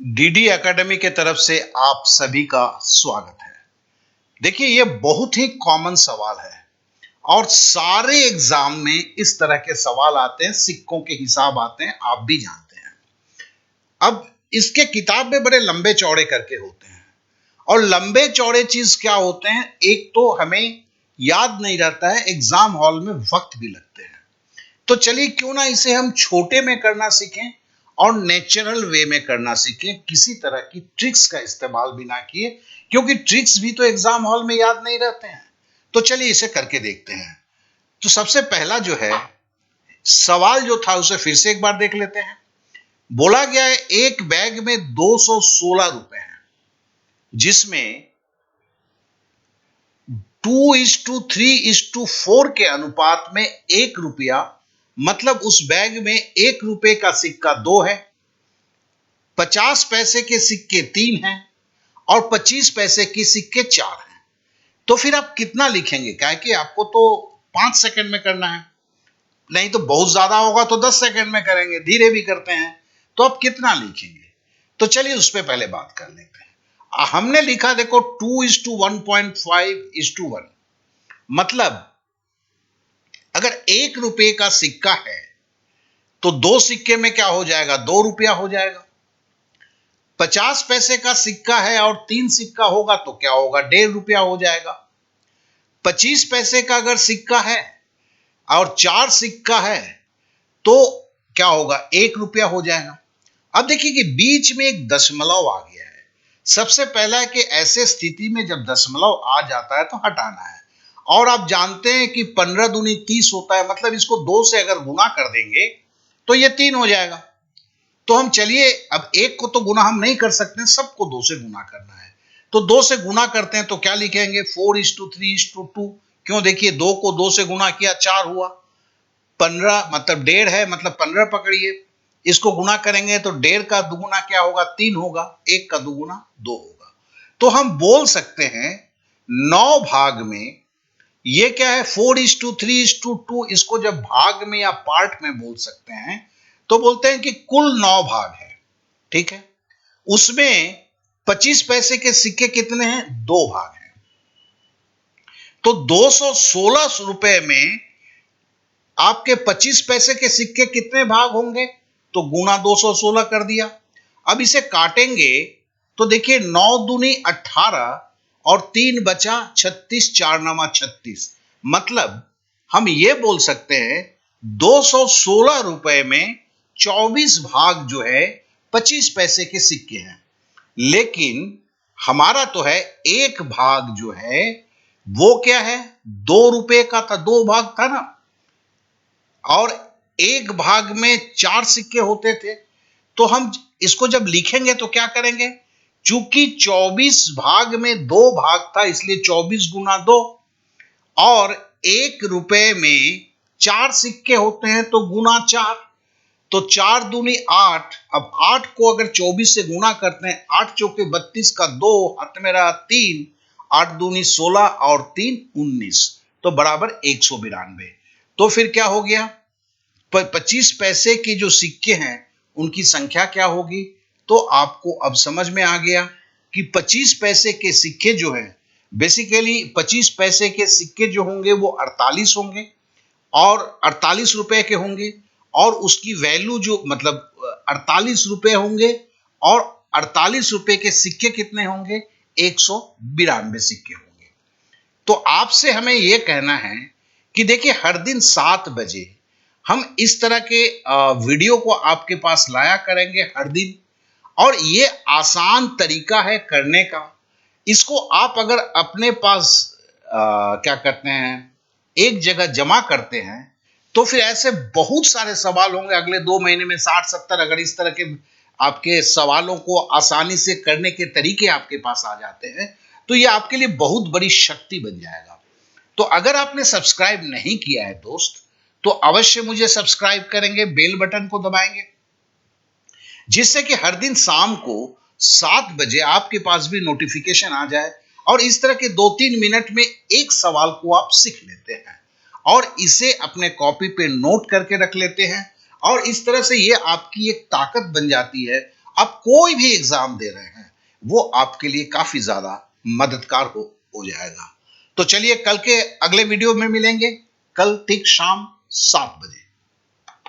DD academy के तरफ से आप सभी का स्वागत है। देखिए, ये बहुत ही कॉमन सवाल है और सारे एग्जाम में इस तरह के सवाल आते हैं, सिक्कों के हिसाब आते हैं, आप भी जानते हैं। अब इसके किताब में बड़े लंबे चौड़े करके होते हैं और लंबे चौड़े चीज क्या होते हैं, एक तो हमें याद नहीं रहता है, एग्जाम हॉल में वक्त भी लगते हैं। तो चलिए क्यों ना इसे हम छोटे में करना सीखें और नेचुरल वे में करना सीखें, किसी तरह की ट्रिक्स का इस्तेमाल भी ना किए, क्योंकि ट्रिक्स भी तो एग्जाम हॉल में याद नहीं रहते हैं। तो चलिए इसे करके देखते हैं। तो सबसे पहला जो है सवाल जो था उसे फिर से एक बार देख लेते हैं। बोला गया है एक बैग में 216 रुपए हैं, जिसमें 2:3:4 के अनुपात में 1 रुपया, मतलब उस बैग में 1 रुपए का सिक्का 2 है, 50 पैसे के सिक्के 3 हैं और 25 पैसे के सिक्के 4 हैं। तो फिर आप कितना लिखेंगे? क्या है कि आपको तो 5 सेकंड में करना है, नहीं तो बहुत ज्यादा होगा तो 10 सेकंड में करेंगे, धीरे भी करते हैं। तो आप कितना लिखेंगे? तो चलिए उस पर पहले बात कर लेते हैं। हमने लिखा देखो 2:1.5:1, मतलब अगर 1 रुपए का सिक्का है तो 2 सिक्के में क्या हो जाएगा? 2 रुपया हो जाएगा। 50 पैसे का सिक्का है और 3 सिक्का होगा तो क्या होगा? 1.5 रुपया हो जाएगा। 25 पैसे का अगर सिक्का है और 4 सिक्का है तो क्या होगा? 1 रुपया हो जाएगा। अब देखिए कि बीच में एक दशमलव आ गया है। सबसे पहला है कि ऐसे स्थिति में जब दशमलव आ जाता है तो हटाना है। और आप जानते हैं कि 15 दूनी 30 होता है, मतलब इसको 2 से अगर गुना कर देंगे तो ये 3 हो जाएगा। तो हम चलिए, अब एक को तो गुना हम नहीं कर सकते, सबको 2 से गुना करना है। तो 2 से गुना करते हैं तो क्या लिखेंगे? 4:3:2। क्यों? देखिए 2 को 2 से गुना किया 4 हुआ, 15 मतलब 1.5 है, मतलब 15 पकड़िए। इसको गुना करेंगे तो 1.5 का दुगुना क्या होगा? 3 होगा, 1 का दुगुना 2 होगा। तो हम बोल सकते हैं 9 भाग में, ये क्या है? 4:3:2। इसको जब भाग में या पार्ट में बोल सकते हैं तो बोलते हैं कि कुल 9 भाग है, ठीक है। उसमें 25 पैसे के सिक्के कितने हैं? 2 भाग हैं। तो 216 रुपए में आपके 25 पैसे के सिक्के कितने भाग होंगे? तो गुना 216 कर दिया। अब इसे काटेंगे तो देखिए 9 दूनी 18 और 3 बचा 36, 4 नामा 36, मतलब हम ये बोल सकते हैं 216 रुपए में 24 भाग जो है 25 पैसे के सिक्के हैं। लेकिन हमारा तो है एक भाग जो है वो क्या है? 2 रुपए का था, 2 भाग था ना, और एक भाग में 4 सिक्के होते थे। तो हम इसको जब लिखेंगे तो क्या करेंगे? चूंकि 24 भाग में 2 भाग था इसलिए 24 गुना 2, और 1 रुपए में 4 सिक्के होते हैं तो गुना 4। तो 4 दूनी 8। अब 8 को अगर 24 से गुना करते हैं, 8 चौके 32 का 2 हाथ में रहा 3, 8 दूनी 16 और 3 19, तो बराबर 192। तो फिर क्या हो गया? 25 पैसे के जो सिक्के हैं उनकी संख्या क्या होगी? तो आपको अब समझ में आ गया कि 25 पैसे के सिक्के जो है, बेसिकली 25 पैसे के सिक्के जो होंगे वो 48 होंगे और 48 रुपए के होंगे, और उसकी वैल्यू जो मतलब 48 रुपए होंगे, और 48 रुपए के सिक्के कितने होंगे? 192 सिक्के होंगे। तो आपसे हमें यह कहना है कि देखिए हर दिन 7 बजे हम इस तरह के वीडियो को आपके पास लाया करेंगे हर दिन, और ये आसान तरीका है करने का। इसको आप अगर अपने पास क्या कहते हैं, एक जगह जमा करते हैं, तो फिर ऐसे बहुत सारे सवाल होंगे अगले 2 महीने में, 60-70। अगर इस तरह के आपके सवालों को आसानी से करने के तरीके आपके पास आ जाते हैं तो ये आपके लिए बहुत बड़ी शक्ति बन जाएगा। तो अगर आपने सब्सक्राइब नहीं किया है दोस्त, तो अवश्य मुझे सब्सक्राइब करेंगे, बेल बटन को दबाएंगे, जिससे कि हर दिन शाम को 7 बजे आपके पास भी नोटिफिकेशन आ जाए और इस तरह के 2-3 मिनट में एक सवाल को आप सीख लेते हैं और इसे अपने कॉपी पे नोट करके रख लेते हैं, और इस तरह से ये आपकी एक ताकत बन जाती है आप कोई भी एग्जाम दे रहे हैं वो आपके लिए काफी ज्यादा मददगार हो जाएगा। तो चलिए कल के अगले वीडियो में मिलेंगे, कल ठीक शाम 7 बजे।